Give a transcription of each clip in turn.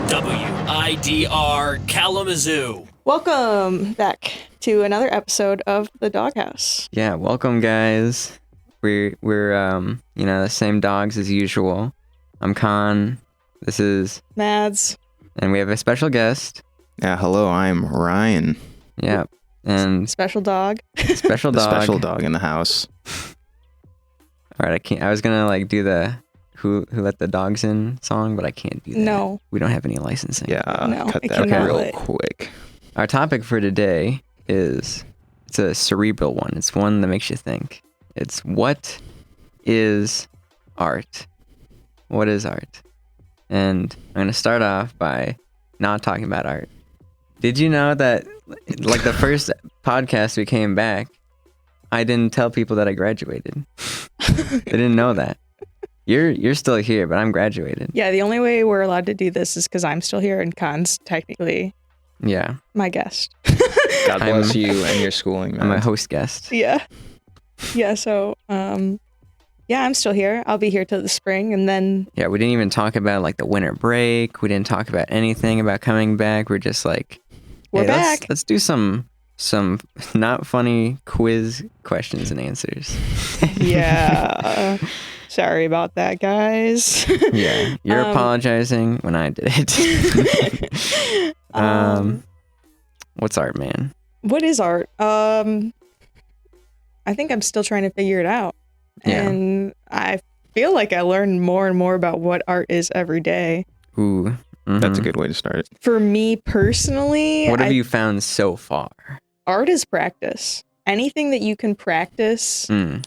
WIDR Kalamazoo. Welcome back to another episode of The Doghouse. Yeah, welcome guys. We're the same dogs as usual. I'm Con. This is Mads. and we have a special guest. Yeah, hello, I'm Ryan. Yeah. And Special dog. special The dog. special dog in the house. All right, I was gonna do the who let the dogs in song, but I can't do that. No. We don't have any licensing. Yeah, No, cut I that cannot real let- quick. Our topic for today is it's a cerebral one. It's one that makes you think. It's what is art? What is art? And I'm going to start off by not talking about art. Did you know that like the first podcast we came back, I didn't tell people that I graduated. They didn't know that. You're still here, but I'm graduated. Yeah, the only way we're allowed to do this is because I'm still here and Con's technically Yeah. my guest. God bless you and your schooling, I'm a man. host guest. Yeah. Yeah, so, yeah, I'm still here. I'll be here till the spring and then, Yeah, we didn't even talk about like the winter break. We didn't talk about anything about coming back. We're just like, we're hey, back. Let's do some not funny quiz questions and answers. Yeah. Sorry about that, guys. Yeah, you're apologizing when I did it. What's art, man? What is art? I think I'm still trying to figure it out. Yeah. And I feel like I learn more and more about what art is every day. Ooh, That's a mhm. good way to start it. For me personally, What have you found so far? art is practice. Anything that you can practice Mm.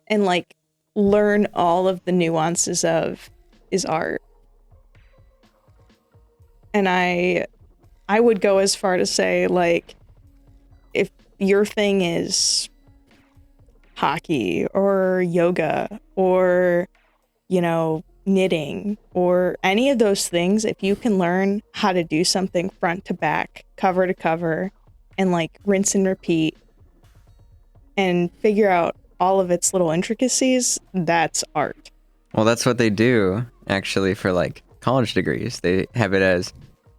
and like learn all of the nuances of is art. And I would go as far to say, like, if your thing is hockey or yoga or, knitting or any of those things, if you can learn how to do something front to back, cover to cover, and like rinse and repeat and figure out all of its little intricacies, that's art. Well, that's what they do actually for like college degrees. They have it as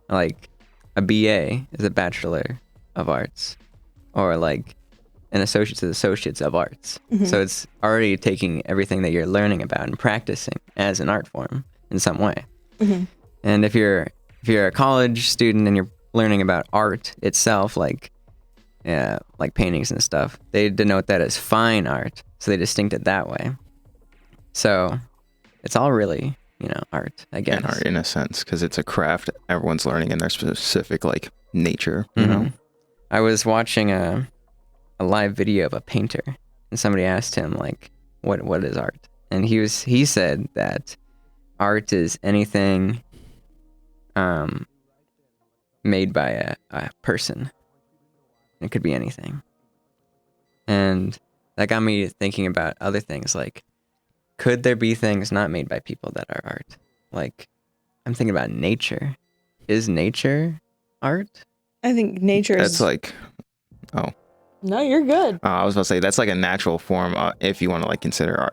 like a BA is a Bachelor of Arts, or like an associates of arts. Mhm. So it's already taking everything that you're learning about and practicing as an art form in some way. Mhm. And if you're a college student and you're learning about art itself, like paintings and stuff, they denote that as fine art. So they distinct it that way. So it's all really, art, I guess. And art in a sense, because it's a craft everyone's learning in their specific like nature, you know? Mhm. I was watching a live video of a painter, and somebody asked him like, what is art? And he said that art is anything made by a person. It could be anything. And that got me thinking about other things, like, could there be things not made by people that are art? Like, I'm thinking about nature. Is nature art? I think nature is... That's like, No, you're good. I was about to say, that's like a natural form if you want to like consider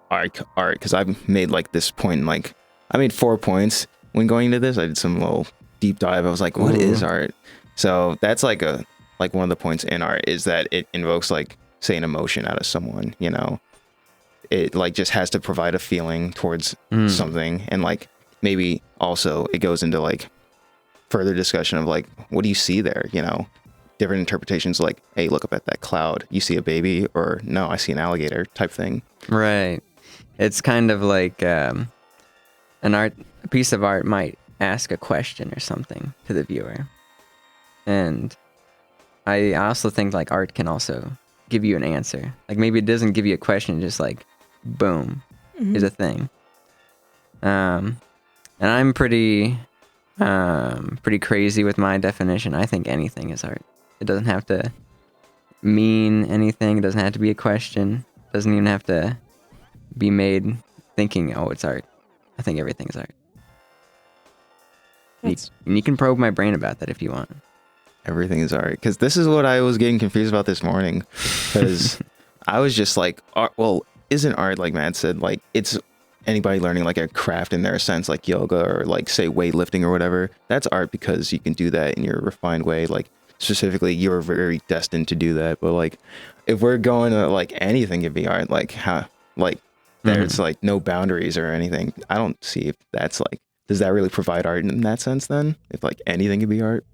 art, because I've made like this point, like, I made 4 points when going into this. I did some little deep dive. I was like, what is art? So that's like one of the points in art is that it invokes like, say, an emotion out of someone, it like just has to provide a feeling towards something. And like maybe also it goes into like further discussion of like, what do you see there? Different interpretations, like, hey, look up at that cloud, you see a baby, or no, I see an alligator type thing. Right. It's kind of like a piece of art might ask a question or something to the viewer. And I also think like art can also give you an answer. Like maybe it doesn't give you a question, just like, boom, here's a thing. And I'm pretty crazy with my definition. I think anything is art. It doesn't have to mean anything. It doesn't have to be a question. It doesn't even have to be made thinking, oh, it's art. I think everything's art. And you can probe my brain about that if you want. Everything is art, because this is what I was getting confused about this morning, because I was just like, art, well, isn't art, like Matt said, like it's anybody learning like a craft in their sense, like yoga or like say weightlifting or whatever, that's art because you can do that in your refined way. Like specifically, you're very destined to do that. But like, if we're going to like anything can be art, like how like there's like no boundaries or anything. I don't see if that's like, does that really provide art in that sense then? If like anything can be art?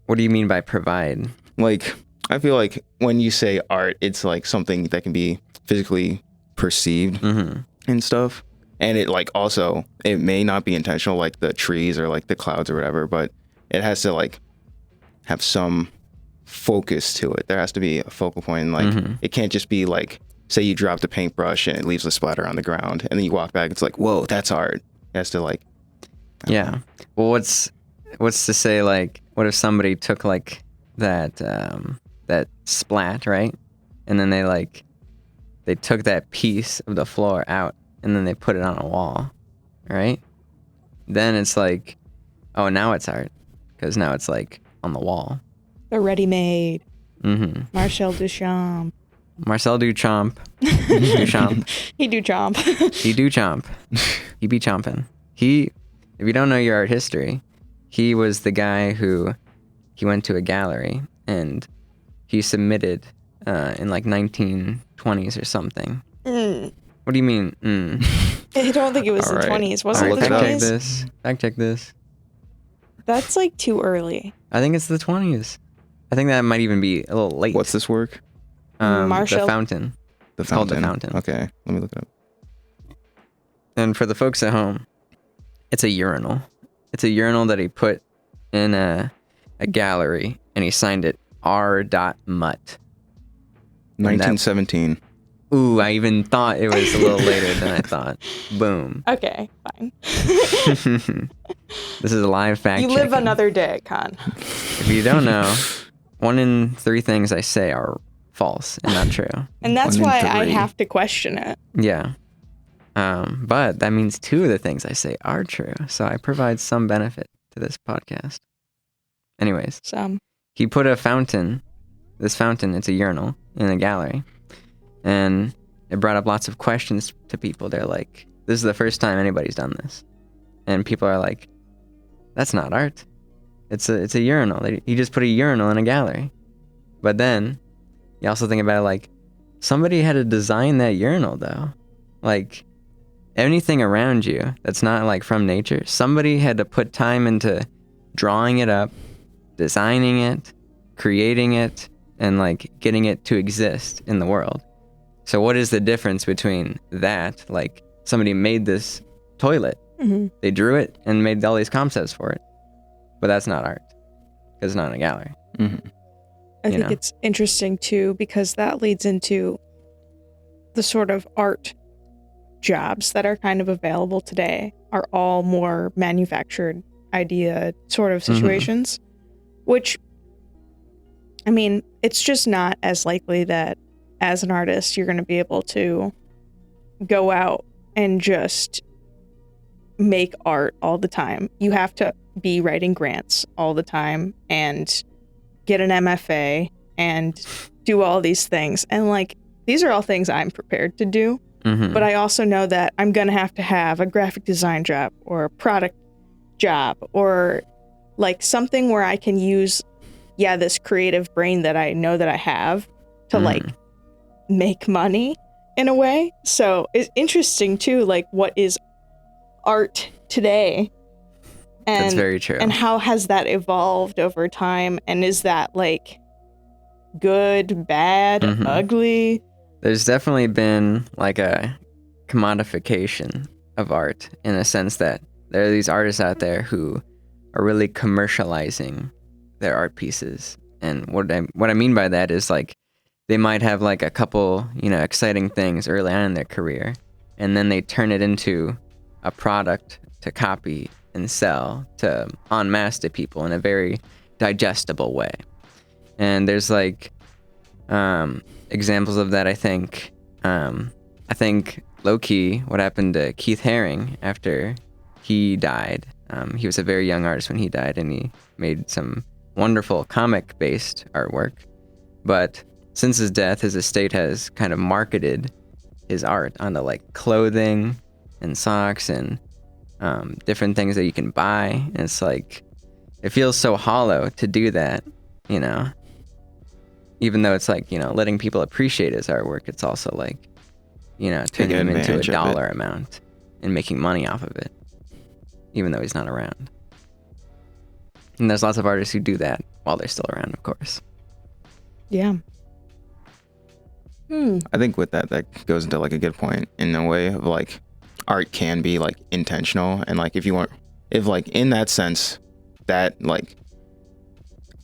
What do you mean by provide? Like, I feel like when you say art, it's like something that can be physically perceived and stuff. And it like also, it may not be intentional, like the trees or like the clouds or whatever, but it has to like have some focus to it. There has to be a focal point. And like, it can't just be like, say you dropped a paintbrush and it leaves a splatter on the ground and then you walk back, it's like, whoa, that's art. It has to like, yeah. Well, what's to say, like, what if somebody took like that splat, right? And then they took that piece of the floor out and then they put it on a wall, right? Then it's like, oh, now it's art because now it's like on the wall. The ready-made. Marcel Duchamp. Marcel Duchamp. Duchamp. He do chomp. He do chomp. He be chomping. If you don't know your art history, he was the guy who, he went to a gallery and he submitted in like 1920s or something. What do you mean? I don't think it was the 20s. Was it the 20s? Fact check this. That's like too early. I think it's the 20s. I think that might even be a little late. what's this work? Marshall. The Fountain. The It's called Fountain. The Fountain. Okay, let me look it up. And for the folks at home, it's a urinal. It's a urinal that he put in a gallery, and he signed it R.Mutt. 1917. Ooh, I even thought it was a little later than I thought. Boom. Okay, fine. This is a live fact You live checking. another day, Con. If you don't know, 1 in 3 things I say are false and not true. And that's 1 in why I 3. have to question it. Yeah. But that means 2 of the things I say are true. So I provide some benefit to this podcast. Anyways, So, he put a fountain, this fountain, it's a urinal in a gallery. And it brought up lots of questions to people. They're like, this is the first time anybody's done this. And people are like, that's not art. It's a urinal. He just put a urinal in a gallery. But then you also think about it like, somebody had to design that urinal though. Like, anything around you that's not like from nature, somebody had to put time into drawing it up, designing it, creating it, and like getting it to exist in the world. So what is the difference between that, like somebody made this toilet, they drew it and made all these concepts for it, but that's not art because it's not in a gallery. I think it's interesting too, because that leads into the sort of art jobs that are kind of available today are all more manufactured idea sort of situations, which, I mean, it's just not as likely that as an artist, you're going to be able to go out and just make art all the time. You have to be writing grants all the time and get an MFA and do all these things. And like, these are all things I'm prepared to do. But I also know that I'm going to have a graphic design job or a product job or like something where I can use, this creative brain that I know that I have to like make money in a way. So it's interesting too, like what is art today? And, That's very true. And how has that evolved over time? And is that like good, bad, ugly? There's definitely been like a commodification of art in a sense that there are these artists out there who are really commercializing their art pieces. And what I mean by that is like they might have like a couple, exciting things early on in their career, and then they turn it into a product to copy and sell to en masse to people in a very digestible way. And there's like examples of that. I think low-key what happened to Keith Haring after he died. He was a very young artist when he died, and he made some wonderful comic-based artwork. But since his death, his estate has kind of marketed his art onto like clothing and socks and different things that you can buy. And it's like, it feels so hollow to do that, you know? Even though it's like, you know, letting people appreciate his artwork, it's also like, you know, turning him into a dollar amount and making money off of it, even though he's not around. And there's lots of artists who do that while they're still around, of course. Yeah. I think with that goes into like a good point in a way of like art can be like intentional, and like if like in that sense that like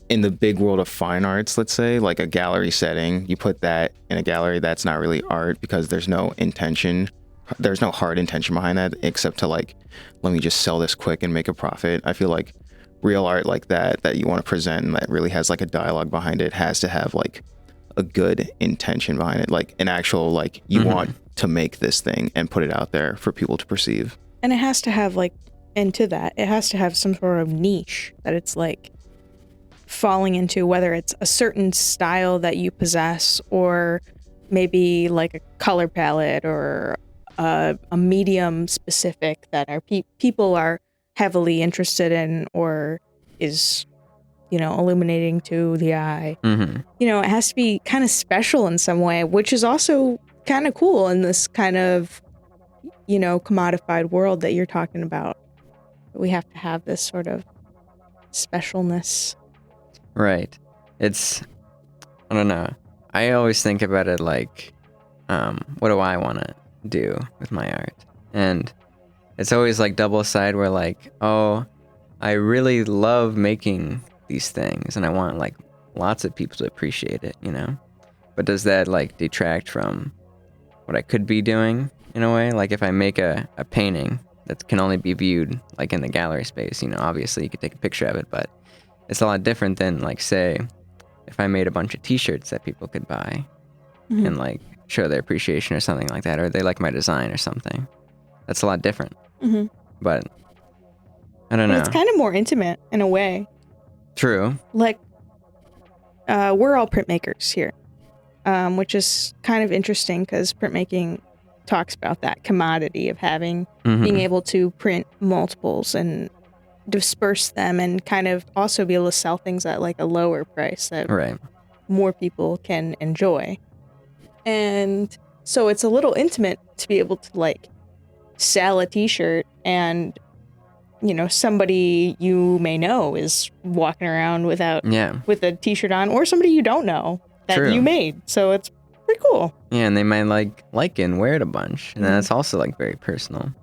in the big world of fine arts, let's say like a gallery setting, you put that in a gallery, that's not really art because there's no hard intention behind that except to like, let me just sell this quick and make a profit. I feel like real art like that you want to present and that really has like a dialogue behind it has to have like a good intention behind it, like an actual like you want to make this thing and put it out there for people to perceive. And it has to have like, and to that, it has to have some sort of niche that it's like falling into, whether it's a certain style that you possess or maybe like a color palette or a medium specific that our people are heavily interested in or is, you know, illuminating to the eye. You know, it has to be kind of special in some way, which is also kind of cool in this kind of, you know, commodified world that you're talking about. We have to have this sort of specialness. Right. It's, I don't know. I always think about it like, what do I want to do with my art? And it's always like double side where like, oh, I really love making these things and I want like lots of people to appreciate it, you know? But does that like detract from what I could be doing in a way? Like if I make a painting that can only be viewed like in the gallery space, you know, obviously you could take a picture of it, but it's a lot different than like, say, if I made a bunch of t-shirts that people could buy and like show their appreciation or something like that, or they like my design or something. That's a lot different. But I don't know. It's kind of more intimate in a way. True. Like, we're all printmakers here, which is kind of interesting because printmaking talks about that commodity of having, being able to print multiples and disperse them and kind of also be able to sell things at like a lower price that more people can enjoy. And so it's a little intimate to be able to like sell a t-shirt and, you know, somebody you may know is walking around with a t-shirt on, or somebody you don't know that you made. So it's pretty cool. Yeah, and they might like it and wear it a bunch. And that's also like very personal.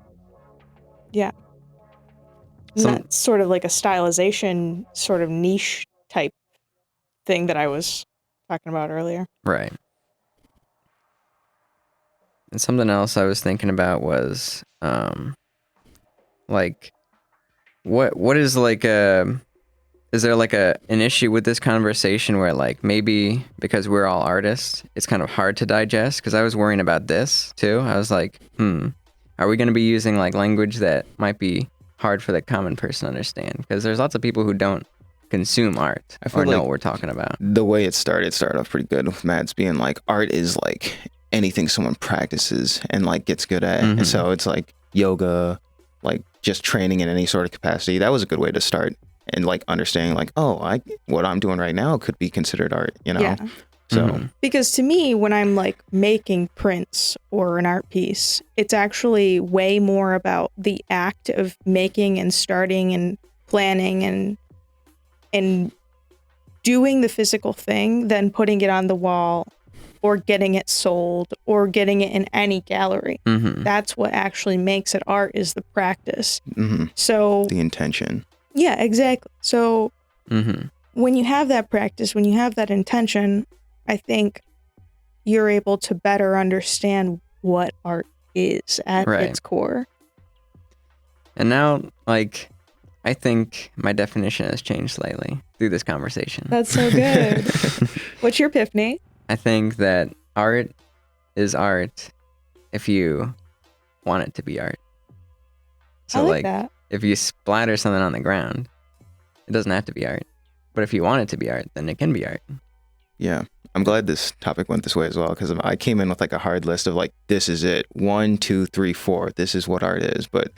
Yeah. That's sort of like a stylization sort of niche type thing that I was talking about earlier. Right. And something else I was thinking about was like what is like is there like an issue with this conversation where like maybe because we're all artists it's kind of hard to digest? Because I was worrying about this too. I was like, are we going to be using like language that might be hard for the common person to understand? Because there's lots of people who don't consume art or know what we're talking about. The way it started off pretty good with Mads being like, art is like anything someone practices and like gets good at. And so it's like yoga, like just training in any sort of capacity. That was a good way to start and like understanding like, oh, what I'm doing right now could be considered art, you know? Yeah. So because to me, when I'm like making prints or an art piece, it's actually way more about the act of making and starting and planning and doing the physical thing than putting it on the wall or getting it sold or getting it in any gallery. That's what actually makes it art, is the practice. So the intention. Yeah, exactly. So when you have that practice, when you have that intention, I think you're able to better understand what art is at its core. And now, like, I think my definition has changed slightly through this conversation. That's so good. What's your epiphany? I think that art is art if you want it to be art. So, I like that. If you splatter something on the ground, it doesn't have to be art. But if you want it to be art, then it can be art. Yeah. I'm glad this topic went this way as well, because I came in with like a hard list of like, this is it. 1, 2, 3, 4. This is what art is. But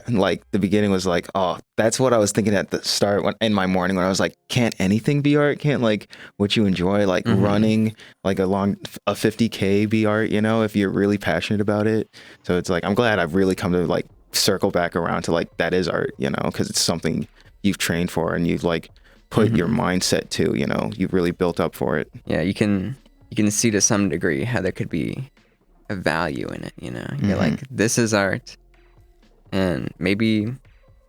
like the beginning was like, oh, that's what I was thinking at the start in my morning when I was like, can't anything be art? Can't like what you enjoy, like running like a 50K be art, you know, if you're really passionate about it. So it's like, I'm glad I've really come to like circle back around to like, that is art, you know, because it's something you've trained for and you've like put your mindset to, you know, you've really built up for it. Yeah, you can see to some degree how there could be a value in it, you know. You're like, this is art, and maybe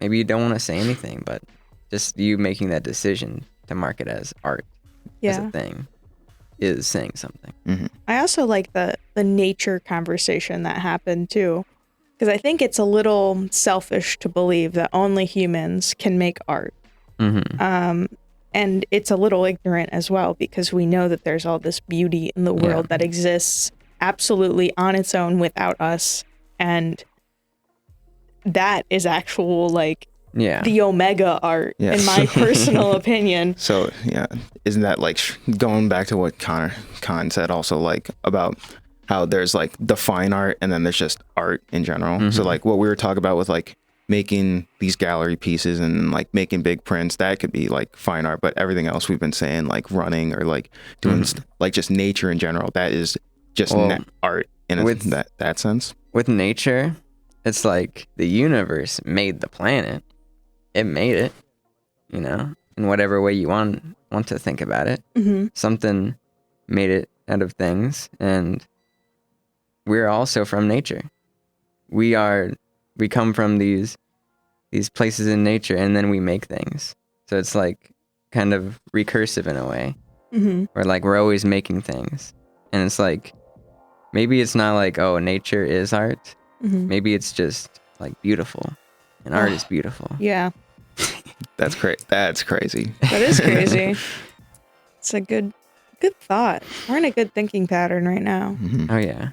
you don't want to say anything, but just you making that decision to mark it as art as a thing is saying something. I also like the nature conversation that happened too, because I think it's a little selfish to believe that only humans can make art. And it's a little ignorant as well, because we know that there's all this beauty in the world that exists absolutely on its own without us, and that is actual like the omega art in my personal opinion. So isn't that like going back to what Con said also, like about how there's like the fine art and then there's just art in general. So like what we were talking about with like making these gallery pieces and like making big prints, that could be like fine art, but everything else we've been saying, like running or like doing like just nature in general, that is just art in that sense. With nature, it's like the universe made the planet. It made it, you know, in whatever way you want to think about it. Something made it out of things, and we're also from nature. We come from these places in nature, and then we make things. So it's like kind of recursive in a way, where like we're always making things. And it's like, maybe it's not like, oh, nature is art. Maybe it's just like beautiful, and art is beautiful. Yeah. That's crazy. That's crazy. That is crazy. It's a good thought. We're in a good thinking pattern right now. Oh yeah.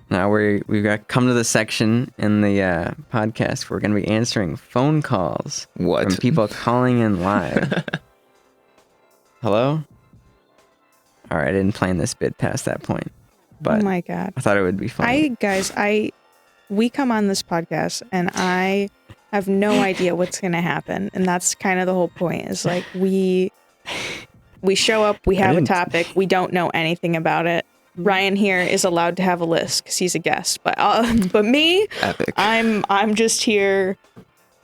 Now we've got come to the section in the podcast where we're going to be answering phone calls from people calling in live. Hello? All right, I didn't plan this bit past that point, but oh my God. I thought it would be fun. We come on this podcast and I have no idea what's going to happen, and that's kind of the whole point. Is like we show up, we have a topic, we don't know anything about it. Ryan here is allowed to have a list because he's a guest, but me, epic. I'm just here,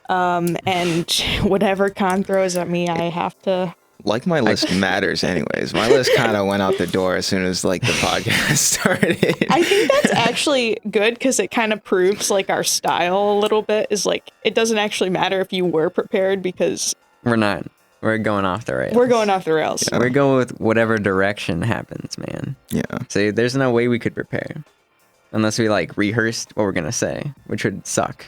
and whatever Con throws at me, I have to. Like my list matters anyways. My list kind of went out the door as soon as like the podcast started. I think that's actually good because it kind of proves like our style a little bit. Is like it doesn't actually matter if you were prepared because we're not. We're going off the rails. We're going off the rails. Yeah. We're going with whatever direction happens, man. Yeah. So there's no way we could prepare unless we like rehearsed what we're gonna say, which would suck.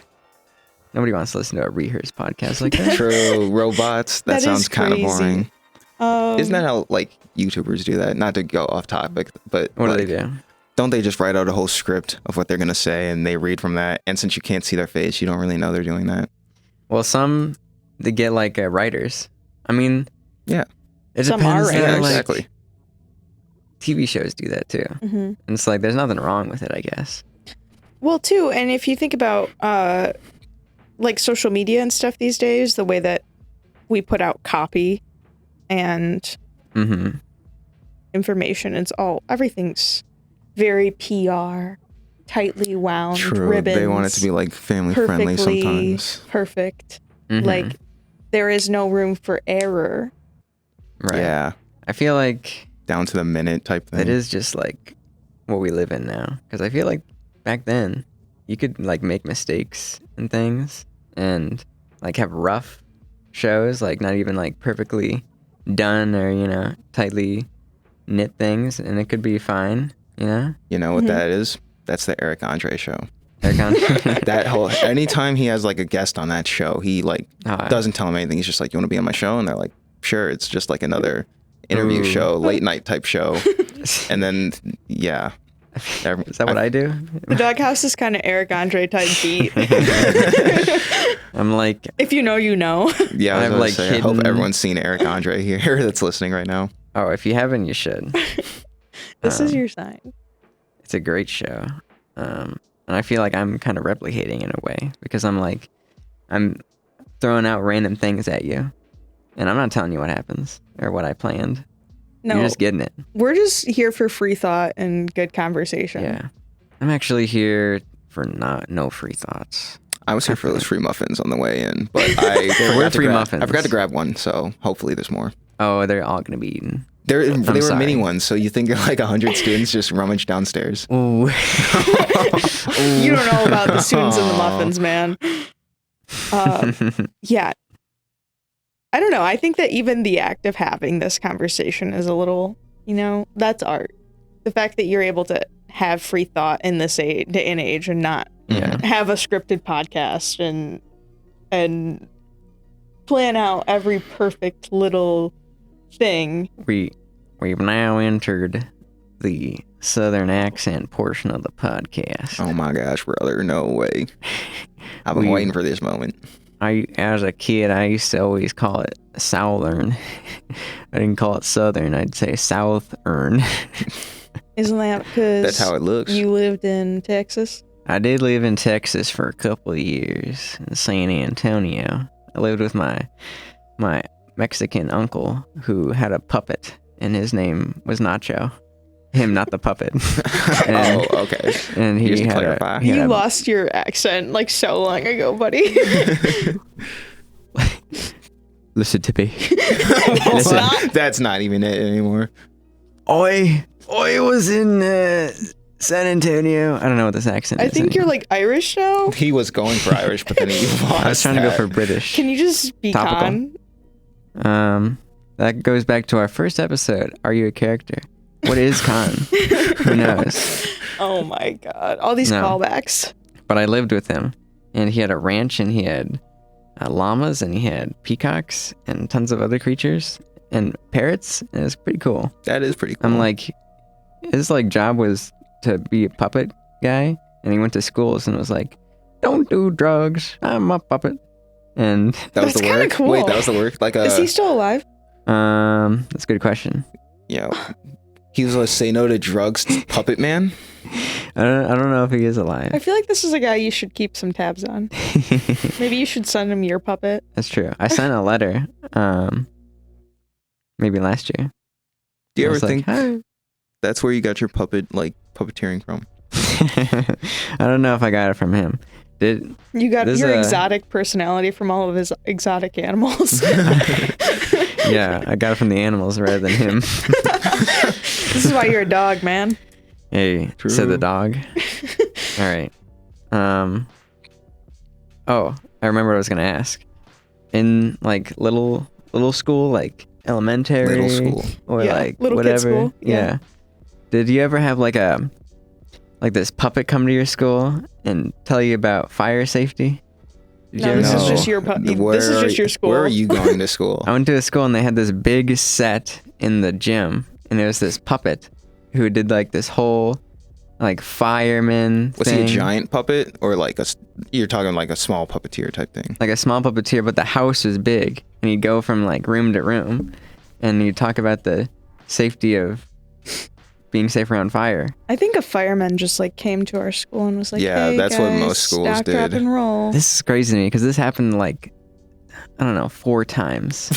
Nobody wants to listen to a rehearsed podcast like that. True. Robots. That sounds kind of boring. Isn't that how like YouTubers do that? Not to go off topic, but what like, do they do? Don't they just write out a whole script of what they're gonna say and they read from that? And since you can't see their face, you don't really know they're doing that. Well, some they get like writers. I mean, yeah, it some depends. Are writers. Like, exactly. TV shows do that too, and it's like there's nothing wrong with it, I guess. Well, too, and if you think about like social media and stuff these days, the way that we put out copy and information, everything's very PR, tightly wound, True. ribbons. They want it to be like family friendly sometimes. Perfect. Like there is no room for error. Right. Yeah. I feel like down to the minute type thing. It is just like what we live in now. Because I feel like back then you could like make mistakes and things and like have rough shows, like not even like perfectly done or, you know, tightly knit things, and it could be fine, you know? You know what that is? That's the Eric Andre show. Eric Andre? That whole, anytime he has like a guest on that show, he like doesn't tell them anything. He's just like, you want to be on my show? And they're like, sure. It's just like another interview show, late night type show. And then, yeah. Is that what I do? The Doghouse is kind of Eric Andre type beat. I'm like, if you know, you know. Yeah, I hope everyone's seen Eric Andre here that's listening right now. Oh, if you haven't, you should. This is Um, your sign. It's a great show. And I feel like I'm kind of replicating in a way because I'm throwing out random things at you. And I'm not telling you what happens or what I planned. No, You're just getting it. we're just here for free thought and good conversation. Yeah. I'm actually here for no free thoughts. I was here for those free muffins on the way in, but I There were free muffins. I forgot to grab one, so hopefully there's more. Oh, they're all going to be eaten. They were sorry. mini ones, so you think like 100 students just rummage downstairs. Ooh. You don't know about the students and the muffins, man. Yeah. I don't know. I think that even the act of having this conversation is a little, that's art. The fact that you're able to have free thought in this day and age and not Yeah. have a scripted podcast and plan out every perfect little thing. We've now entered the southern accent portion of the podcast. Oh my gosh, brother, no way. I've been We- waiting for this moment. As a kid, I used to always call it southern. I didn't call it southern. I'd say southern. Isn't that because That's how it looks. you lived in Texas? I did live in Texas for a couple of years in San Antonio. I lived with my Mexican uncle who had a puppet, and his name was Nacho. Him, not the puppet. Oh, okay. And he Just to had clarify. he had You a- lost your accent like so long ago, buddy. Listen to me. It's not. That's not even it anymore. I was in San Antonio. I don't know what this accent I is. think you're anymore. like Irish now. He was going for Irish, but then he lost. I was trying to go that. for British. Can you just speak Topical. on? That goes back to our first episode. Are you a character? What is con? Who knows? Oh my god. All these No. callbacks. But I lived with him, and he had a ranch, and he had llamas, and he had peacocks, and tons of other creatures, and parrots. And it was pretty cool. That is pretty cool. I'm like, his job was to be a puppet guy, and he went to schools and was like, "Don't do drugs. I'm a puppet." And that was That's the kinda work. cool. Wait, that was the work. Like Is he still alive? that's a good question. he was a say no to drugs puppet man. I don't know if he is alive. I feel like this is a guy you should keep some tabs on. Maybe you should send him your puppet. That's true. I sent a letter, maybe last year. Do you I ever was like, think "Hi." that's where you got your puppeteering from? I don't know if I got it from him. Did You got There's your a- exotic personality from all of his exotic animals. yeah, I got it from the animals rather than him. This is why you're a dog, man. Hey, True. said the dog. All right. Oh, I remember what I was gonna ask. In little school, like elementary, Little school. or Yeah, like little kid whatever. school, yeah. Yeah. Did you ever have like this puppet come to your school and tell you about fire safety? Did No, you ever this is have just that? your puppy. Where This is are just your you- school. Where are you going to school? I went to a school and they had this big set in the gym, and there was this puppet who did like this whole fireman Was thing. he a giant puppet or you're talking like a small puppeteer type thing? Like a small puppeteer, but the house was big, and he'd go from room to room, and he'd talk about the safety of being safe around fire. I think a fireman just came to our school and was like, Yeah, hey, that's what guys, most schools stack, drop, did. and roll. This is crazy to me because this happened I don't know, 4 times,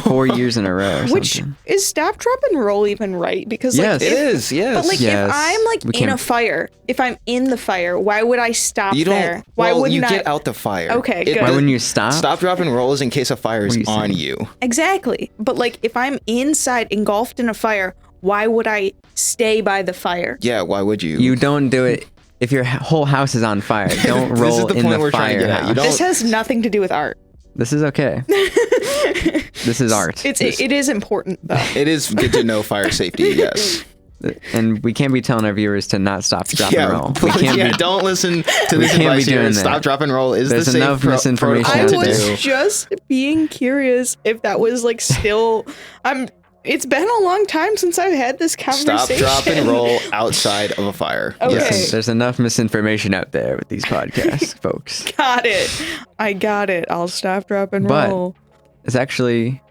4 years in a row or Which something. is stop, drop, and roll even right? Because Yes. It is, yes. But Yes. if I'm We in a can't- fire, if I'm in the fire, why would I stop you don't. there? Why Well, wouldn't you I? get out the fire. Okay, good. Why wouldn't you stop? Stop, drop, and roll is in case a fire is What are you on saying? you. Exactly. But if I'm inside, engulfed in a fire, why would I stay by the fire? Yeah, why would you? You don't do it if your whole house is on fire. Don't This roll is the in point the we're trying to get at. You firehouse. don't- This has nothing to do with art. This is okay. This is art. It is important though. It is good to know fire safety, yes. And we can't be telling our viewers to not stop, drop, and roll. We can't be. don't listen to We this can't be advice here. doing that. Stop, drop, and roll is There's the safe enough misinformation I out protocol to was there. do. just being curious if that was still. It's been a long time since I've had this Stop, conversation. drop, and roll outside of a fire. Okay. Yes. There's enough misinformation out there with these podcasts, folks. Got it. I got it. I'll stop, drop, and But- roll. It's actually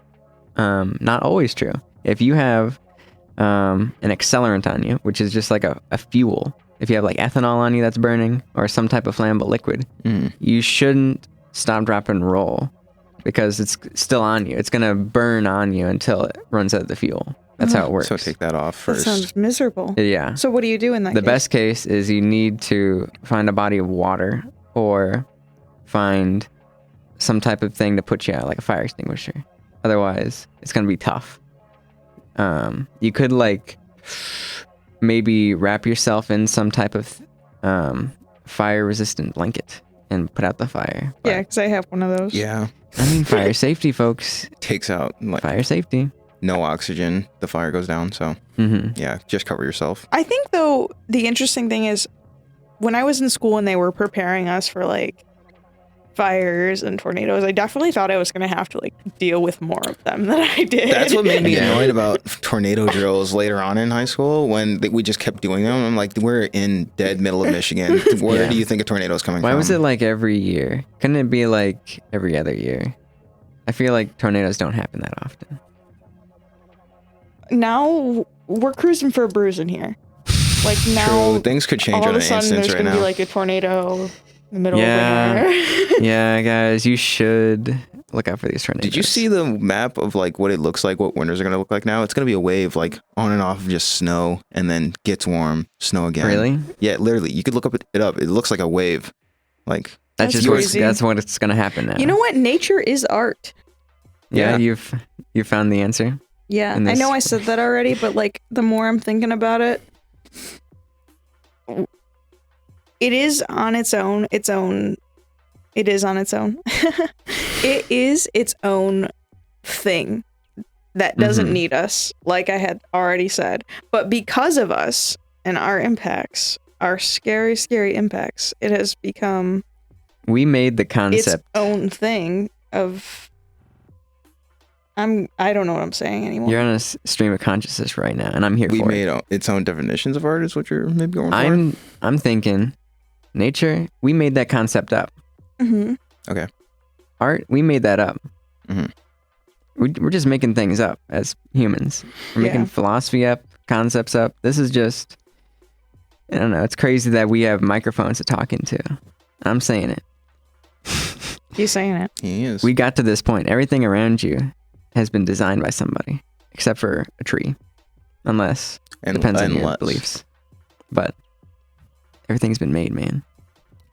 not always true. if you have an accelerant on you, which is just like a fuel, if you have like ethanol on you that's burning or some type of flammable liquid, you shouldn't stop, drop, and roll because it's still on you. It's going to burn on you until it runs out of the fuel. That's how it works. So take that off That first. sounds miserable. Yeah. So what do you do in that The case? best case is you need to find a body of water or find some type of thing to put you out, like a fire extinguisher. Otherwise, it's going to be tough. You could like maybe wrap yourself in some type of fire resistant blanket and put out the fire. Yeah, because I have one of those. Yeah. I mean, fire safety, folks. Takes out like Fire safety. no oxygen. The fire goes down. So yeah, just cover yourself. I think though the interesting thing is when I was in school and they were preparing us for like fires and tornadoes, I definitely thought I was going to have to like deal with more of them than I did. That's what made me annoyed about tornado drills later on in high school when we just kept doing them. I'm like, we're in dead middle of Michigan. Where Yeah. do you think a tornado is coming Why from? was it like every year? Couldn't it be like every other year? I feel like tornadoes don't happen that often. Now we're cruising for a bruise in here. Like now True. Things could change all on of an a sudden instant there's right going to now. be like a tornado in the middle Yeah. of winter. Yeah, guys, you should look out for these tornadoes. Did you see the map of like what it looks like, what winters are going to look like now? It's going to be a wave like on and off of just snow and then gets warm, snow again. Really? Yeah, literally. You could look it up. It looks like a wave. Like, That's That's crazy. what's gonna happen now. You know what? Nature is art. Yeah, Yeah. you found the answer. Yeah, In I this- know I said that already, but like the more I'm thinking about it, it is on its own. It is on its own. It is its own thing that doesn't Mhm. need us, like I had already said. But because of us and our impacts, our scary, scary impacts, it has become We made the its concept. own thing of. I don't know what I'm saying anymore. You're on a stream of consciousness right now, and I'm here we for made it. its own definitions of art is what you're maybe going for? I'm thinking, nature. We made that concept up. hmm Art. We made that up. Mhm. We're just making things up as humans. We're Yeah. making philosophy up, concepts up. This is just. I don't know. It's crazy that we have microphones to talk into. I'm saying it. You saying it? He is. We got to this point. Everything around you has been designed by somebody, except for a tree, unless depends on your beliefs. But everything's been made, man.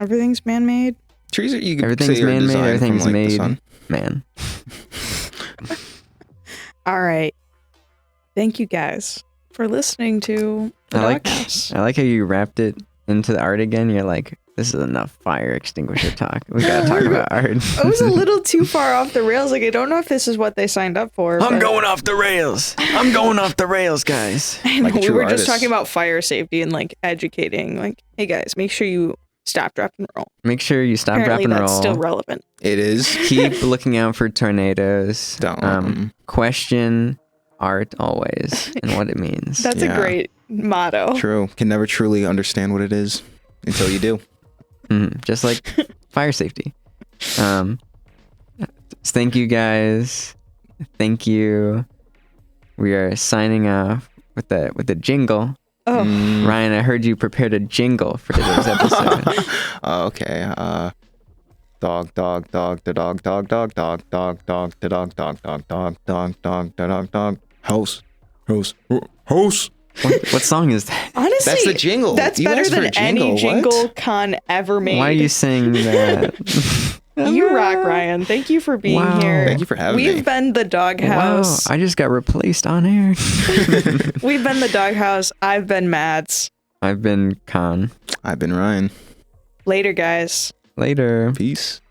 Everything's man-made. Trees are, you could Everything's say are man-made. designed Everything's from, like, the made, sun. man. All right. Thank you guys for listening to the I like Doghouse. how you wrapped it into the art again. You're like, this is enough fire extinguisher talk. We gotta talk about art. I was a little too far off the rails. Like, I don't know if this is what they signed up for. I'm but- going off the rails. I'm going off the rails, guys. I know, Like a we true were just artist. talking about fire safety and like educating. Like, hey guys, make sure you stop, drop, and roll. Make sure you stop, Apparently, drop, and that's roll. still relevant. It is. Keep looking out for tornadoes. Don't. Question art always and what it means. That's Yeah. a great motto. True. Can never truly understand what it is until you do. Just like fire safety. Thank you guys. Thank you. We are signing off with the jingle. Oh, Ryan, I heard you prepared a jingle for today's episode. Okay. Dog, dog, dog, the dog, dog, dog, dog, dog, dog, the dog, dog, dog, dog, dog, dog, the dog, dog. House. What song is that? honestly, That's the jingle. That's You better asked for than a jingle. any What? jingle con ever made. Why are you saying that? You rock, Ryan. Thank you for being Wow. here. Thank you for having We've me. been the Wow, Doghouse. I just got replaced on air. We've been the Doghouse. I've been Mads. I've been Con. I've been Ryan. Later, guys. Later. Peace.